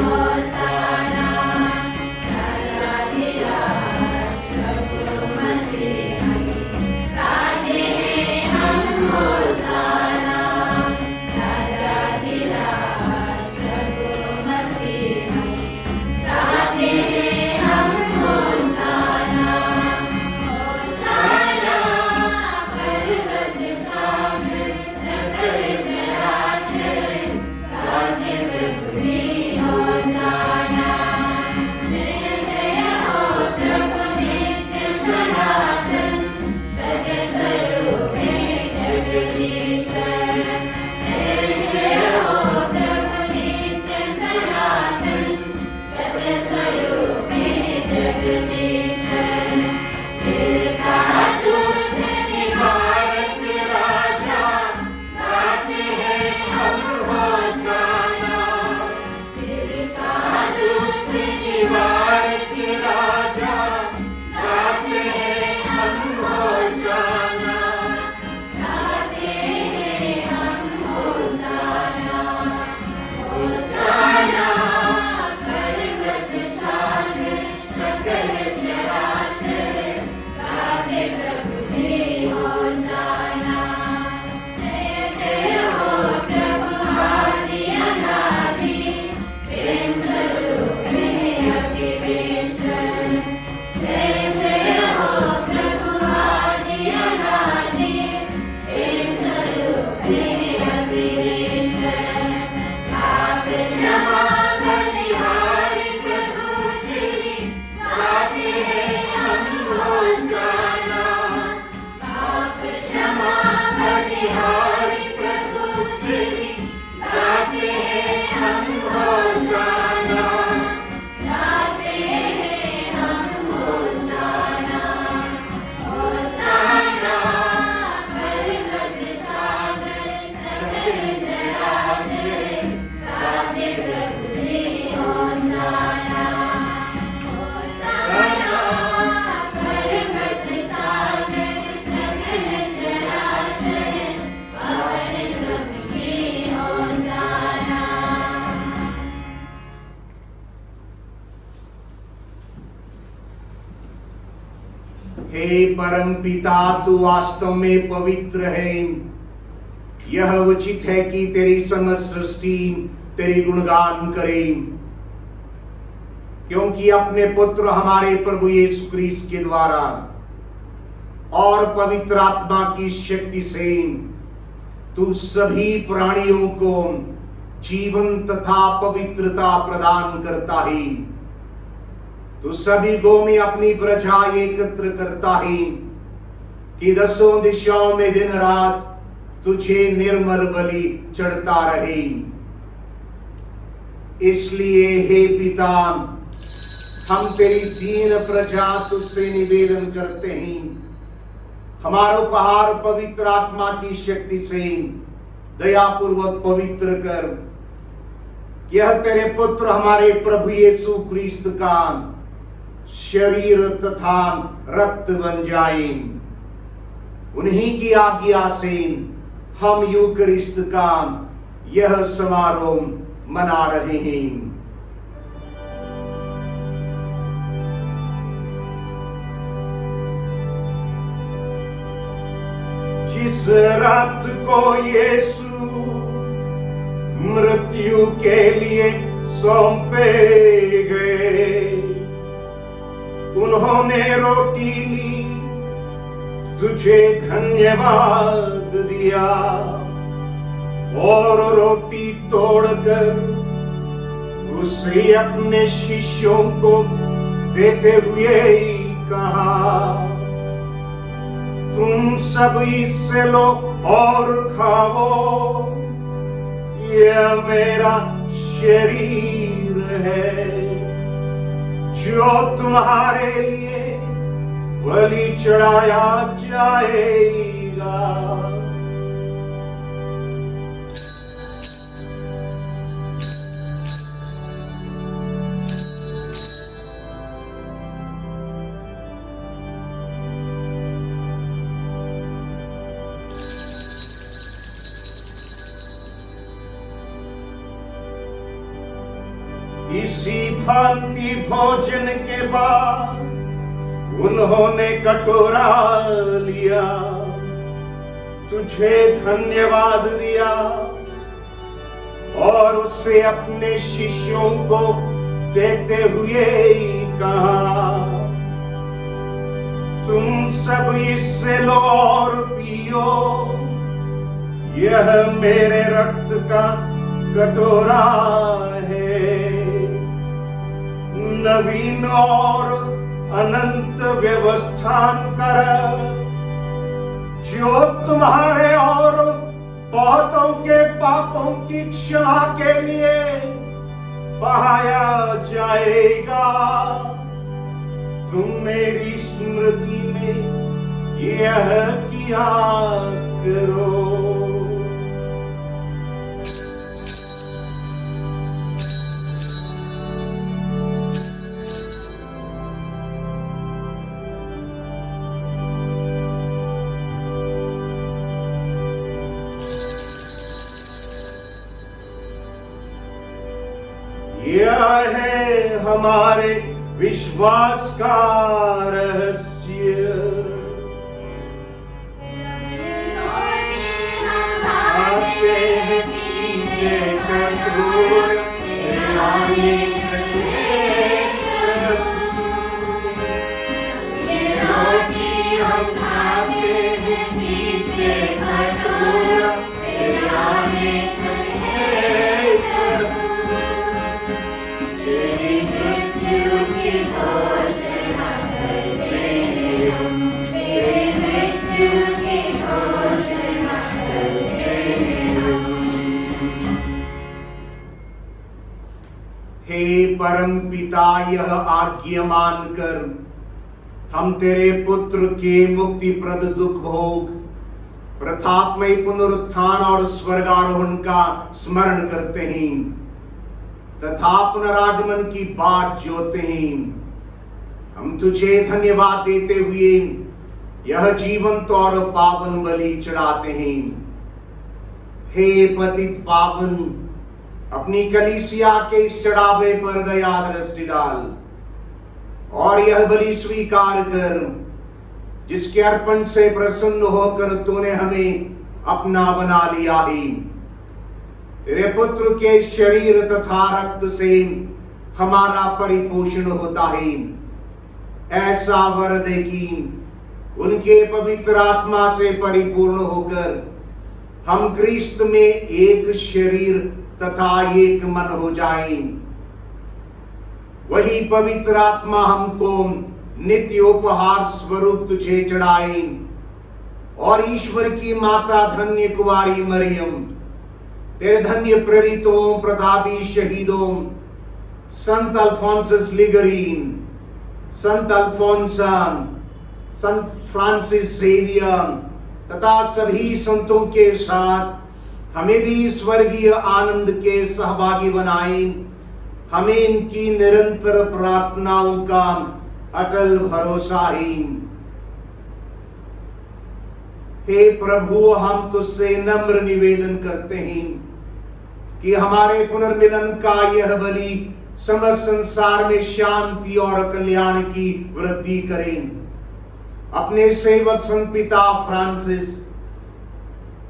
Hosanna, हे परम पिता, तू वास्तव में पवित्र है। यह उचित है कि तेरी समस्त सृष्टि तेरी गुणगान करे, क्योंकि अपने पुत्र हमारे प्रभु यीशु क्रिस्त के द्वारा और पवित्र आत्मा की शक्ति से तू सभी प्राणियों को जीवन तथा पवित्रता प्रदान करता है। तू सभी को में अपनी प्रजा एकत्र करता है कि दसों दिशाओं में दिन रात तुझे निर्मल बलि चढ़ता रहे। इसलिए हे पिता, हम तेरी दीन प्रजा तुझसे निवेदन करते हैं, हमारा उपहार पवित्र आत्मा की शक्ति से दयापूर्वक पवित्र कर। यह तेरे पुत्र हमारे प्रभु यीशु क्रिस्त का शरीर तथा रक्त बन जाए। उन्हीं की आज्ञा से हम यूकरिस्ट का यह समारोह मना रहे हैं। जिस रात को यीशु मृत्यु के लिए सौंपे गए, उन्होंने रोटी ली, तुझे धन्यवाद दिया और रोटी तोड़कर उसे अपने शिष्यों को देते हुए कहा, तुम सब इससे लो और खाओ, यह मेरा शरीर है जो तुम्हारे लिए बलि चढ़ाया जाएगा। इसी भांति भोजन के बाद उन्होंने कटोरा लिया, तुझे धन्यवाद दिया और उसे अपने शिष्यों को देते हुए कहा, तुम सब इससे लो और पियो, यह मेरे रक्त का कटोरा है, नवीन और अनंत व्यवस्थान कर, जो तुम्हारे और बहुतों के पापों की क्षमा के लिए बहाया जाएगा। तुम मेरी स्मृति में यह किया करो। यह है हमारे विश्वास का रहस्य। आते हैं पीते कसूर रानी रोटी हम खाते हैं पीते कसूर रानी हे परम पिता, यह आज्ञा मानकर हम तेरे पुत्र के मुक्तिप्रद दुख भोग, प्रतापमय पुनरुत्थान और स्वर्गारोहण का स्मरण करते हैं तथा पुनरागमन की बाट जोते हैं। हम तुझे धन्यवाद देते हुए यह जीवंत और पावन बलि चढ़ाते हैं। हे पतित पावन, अपनी कलीसिया के इस चढ़ावे पर दया दृष्टि डाल और यह बलि स्वीकार कर जिसके अर्पण से प्रसन्न होकर तूने हमें अपना बना लिया है। तेरे पुत्र के शरीर तथा रक्त से हमारा परिपोषण होता है। ऐसा वर दे कि उनके पवित्र आत्मा से परिपूर्ण होकर हम क्रिस्त में एक शरीर तथा एक मन हो जाएं। वही पवित्र आत्मा हमको नित्य उपहार स्वरूप तुझे चढ़ाए और ईश्वर की माता धन्य कुमारी मरियम, तेरे धन्य प्रेरितों, प्रतापी शहीदों, संत अल्फोंसस लिगरीन, संत अल्फोंसा, संत फ्रांसिस जेवियर तथा सभी संतों के साथ हमें भी स्वर्गीय आनंद के सहभागी बनाए। हमें इनकी निरंतर प्रार्थनाओं का अटल भरोसा है। हे प्रभु, हम तुझसे नम्र निवेदन करते हैं कि हमारे पुनर्मिलन का यह बलि समस्त संसार में शांति और कल्याण की वृद्धि करें। अपने सेवक संत पिता फ्रांसिस,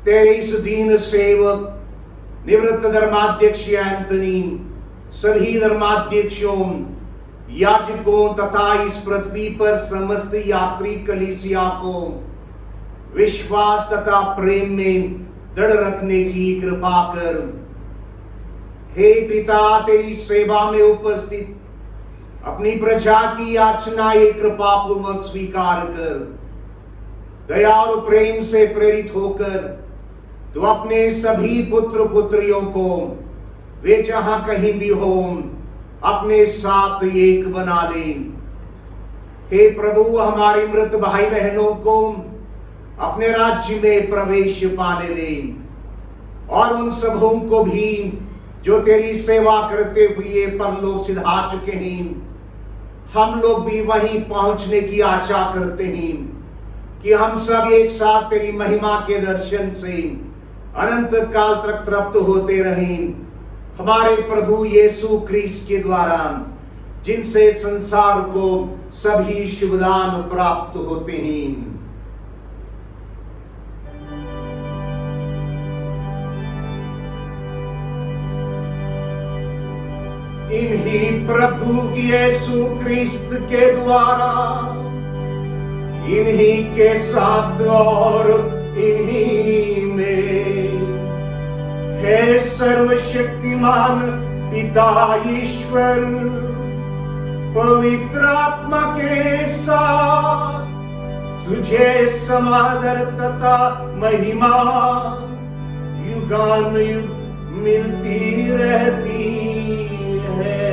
तेरे इस दीन सेवक निवृत्त धर्माध्यक्ष एंथनी, सभी धर्माध्यक्षों, याजकों तथा इस पृथ्वी पर समस्त यात्री कलीसिया को विश्वास तथा प्रेम में दृढ़ रखने की कृपा कर। हे पिता, तेरी सेवा में उपस्थित अपनी प्रजा की याचनाएं कृपा पूर्वक स्वीकार कर। दया और प्रेम से प्रेरित होकर तो अपने सभी पुत्र पुत्रियों को वे जहां कहीं भी हो अपने साथ एक बना ले। हे प्रभु, हमारे मृत भाई बहनों को अपने राज्य में प्रवेश पाने दे और उन सबों को भी जो तेरी सेवा करते हुए परलोक सिधा चुके हैं। हम लोग भी वहीं पहुंचने की आशा करते हैं कि हम सब एक साथ तेरी महिमा के दर्शन से अनंत काल तक तृप्त होते रहें। हमारे प्रभु यीशु क्रिस्त के द्वारा, जिनसे संसार को सभी शुभदान प्राप्त होते हैं। इन्हीं प्रभु यीशु क्रिस्त के द्वारा, इन्हीं के साथ और इन्हीं में हे सर्वशक्तिमान पिता ईश्वर, पवित्र आत्मा के साथ तुझे समादर तथा महिमा युगानुयुग मिलती रहती है।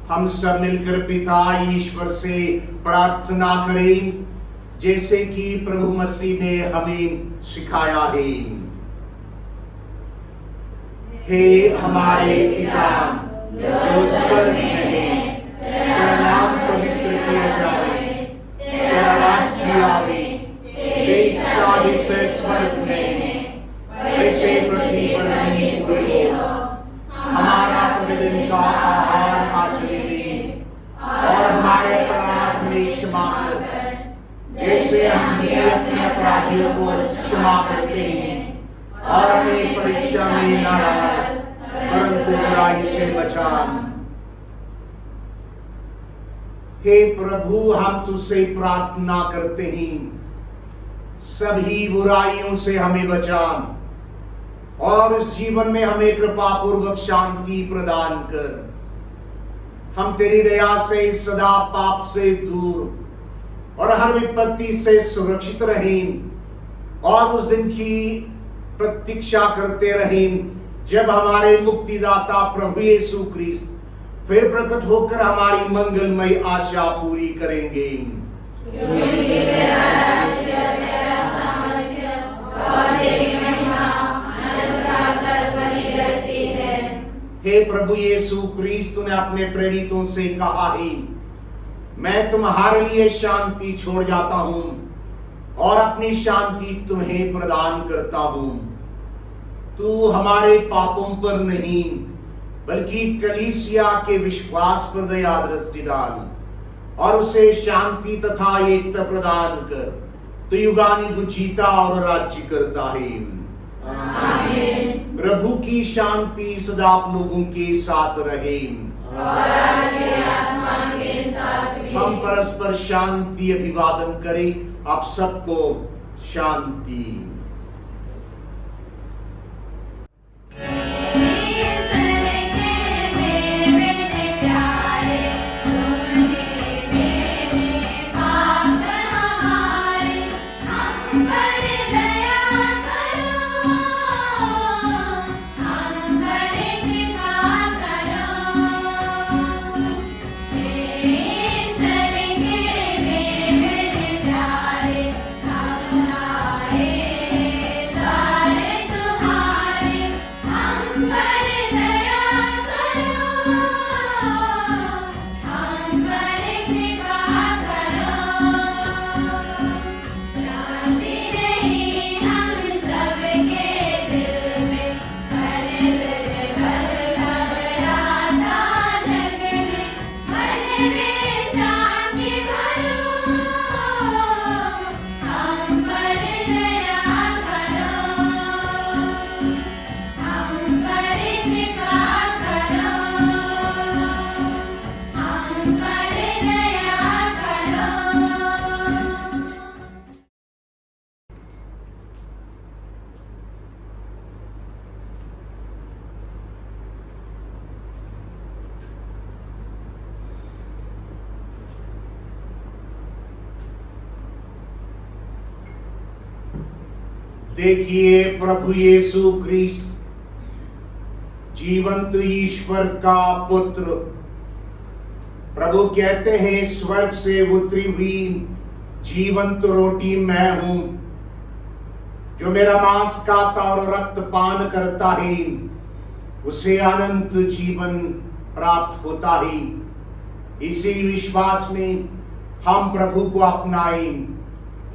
हम सब मिलकर पिता ईश्वर से प्रार्थना करें, जैसे कि प्रभु मसीह ने हमें सिखाया है। हे हमारे पिता जो स्वर्ग में है, तेरा नाम पवित्र किया जाए, तेरा राज्य आवे, तेरी इच्छा जैसे स्वर्ग में है वैसे पृथ्वी पर नहीं पूरी हो। हमारा प्रतिदिन का आहार आज हमें दे और हमारे अपराध में क्षमा कर, जैसे हम भी अपने अपराधियों को क्षमा करते हैं, और हमें परीक्षा में न डाल परंतु बुराई से बचा। हे प्रभु, हम तुझसे प्रार्थना करते हैं, सभी बुराइयों से हमें बचा और इस जीवन में हमें कृपा पूर्वक शांति प्रदान कर। हम तेरी दया से सदा पाप से दूर और हर विपत्ति से सुरक्षित रहें और उस दिन की प्रतीक्षा करते रहें जब हमारे मुक्तिदाता प्रभु यीशु क्रिस्त फिर प्रकट होकर हमारी मंगलमय आशा पूरी करेंगे। क्योंकि तेरा राज्य, तेरा सामर्थ्य और तेरी महिमा अनंत काल बनी रहती है। हे प्रभु यीशु क्रिस्त, तूने अपने प्रेरितों से कहा है, मैं तुम्हारे लिए शांति छोड़ जाता हूं और अपनी शांति तुम्हें प्रदान करता हूं। तू हमारे पापों पर नहीं बल्कि कलीसिया के विश्वास पर दया दृष्टि डाल और उसे शांति तथा एकता प्रदान कर। तो युगानुयुग जीता और राज्य करता है। आमीन। प्रभु की शांति सदा आप लोगों के साथ रहे और आपके आत्मा के साथ भी। हम परस्पर शांति अभिवादन करें। आप सबको शांति। देखिए प्रभु यीशु क्रिस्त जीवंत ईश्वर का पुत्र। प्रभु कहते हैं, स्वर्ग से उतरी हुई जीवंत रोटी मैं हूं। जो मेरा मांस खाता और रक्त पान करता है उसे अनंत जीवन प्राप्त होता है। इसी विश्वास में हम प्रभु को अपनाएं।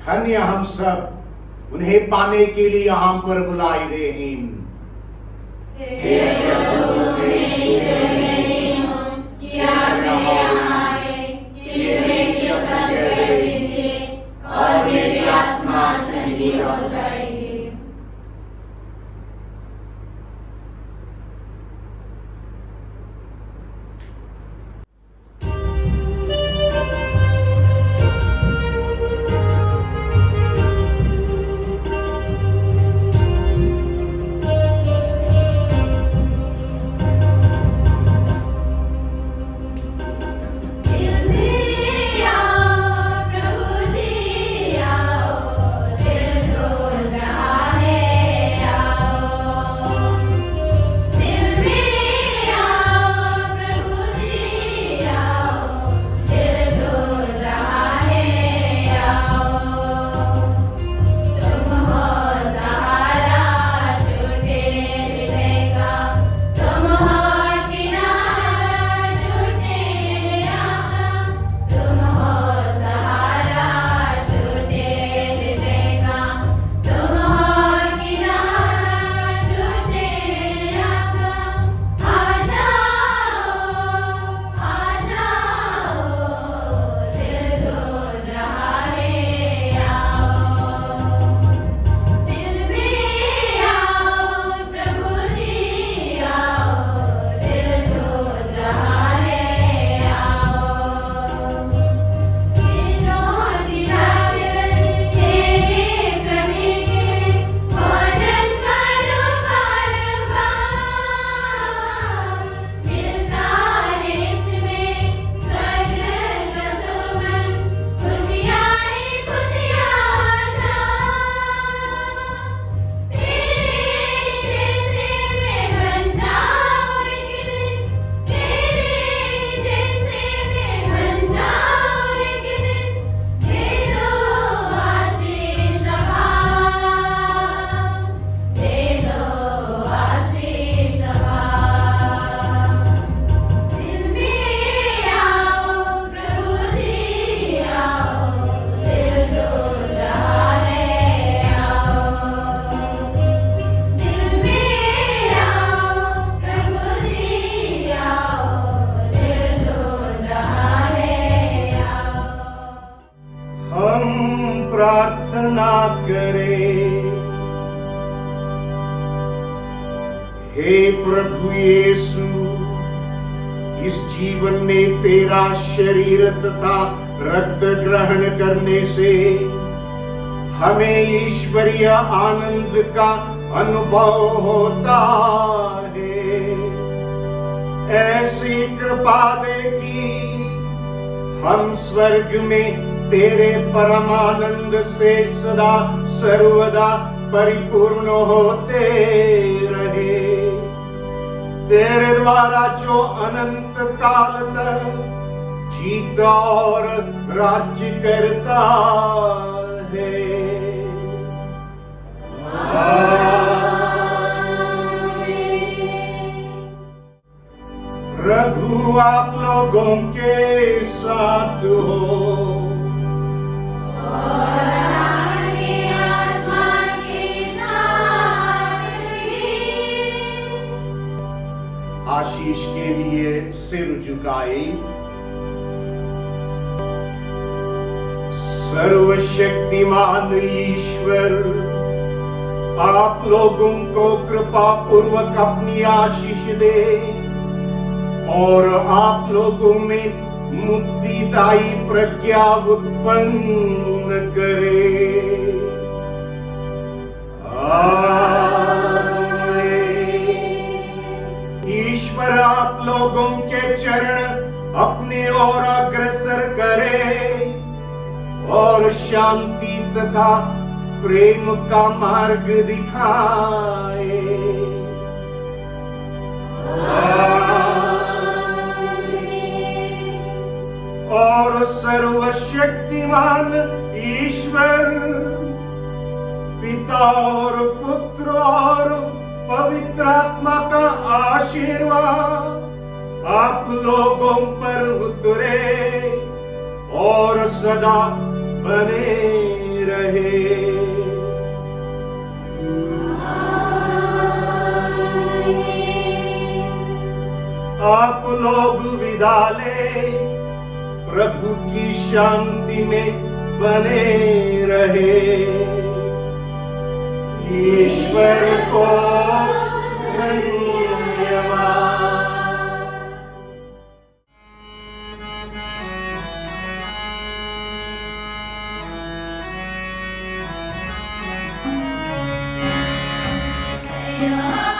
धन्य हम सब उन्हें पाने के लिए यहाँ पर बुलाए गए हैं। हे प्रभु, मैं ईश्वर नहीं हूँ कि आप मेरे यहाँ आए, कि मेरी वचन कह दीजिए और मेरी आत्मा चंगी हो जाएगी। प्रार्थना करें। हे प्रभु यीशु, इस जीवन में तेरा शरीर तथा रक्त ग्रहण करने से हमें ईश्वरीय आनंद का अनुभव होता है। ऐसी कृपा दे कि हम स्वर्ग में तेरे परमानंद से सदा सर्वदा परिपूर्ण होते रहे। तेरे द्वारा जो अनंत काल तक जीता और राज्य करता है। प्रभु आप लोगों के साथ हो। आशीष के लिए सिर झुकाए। सर्वशक्तिमान ईश्वर आप लोगों को कृपा पूर्वक अपनी आशीष दे और आप लोगों में मुक्तिदायी प्रज्ञा उत्पन्न करे। ईश्वर आप लोगों के चरण अपने ओर अग्रसर करे और शांति तथा प्रेम का मार्ग दिखाए। और सर्वशक्तिमान ईश्वर पिता और पुत्र और पवित्र आत्मा का आशीर्वाद आप लोगों पर उतरे और सदा बने रहे। आप लोग विदा ले प्रभु की शांति में बने रहे। ईश्वर को धन्यवाद। Yeah.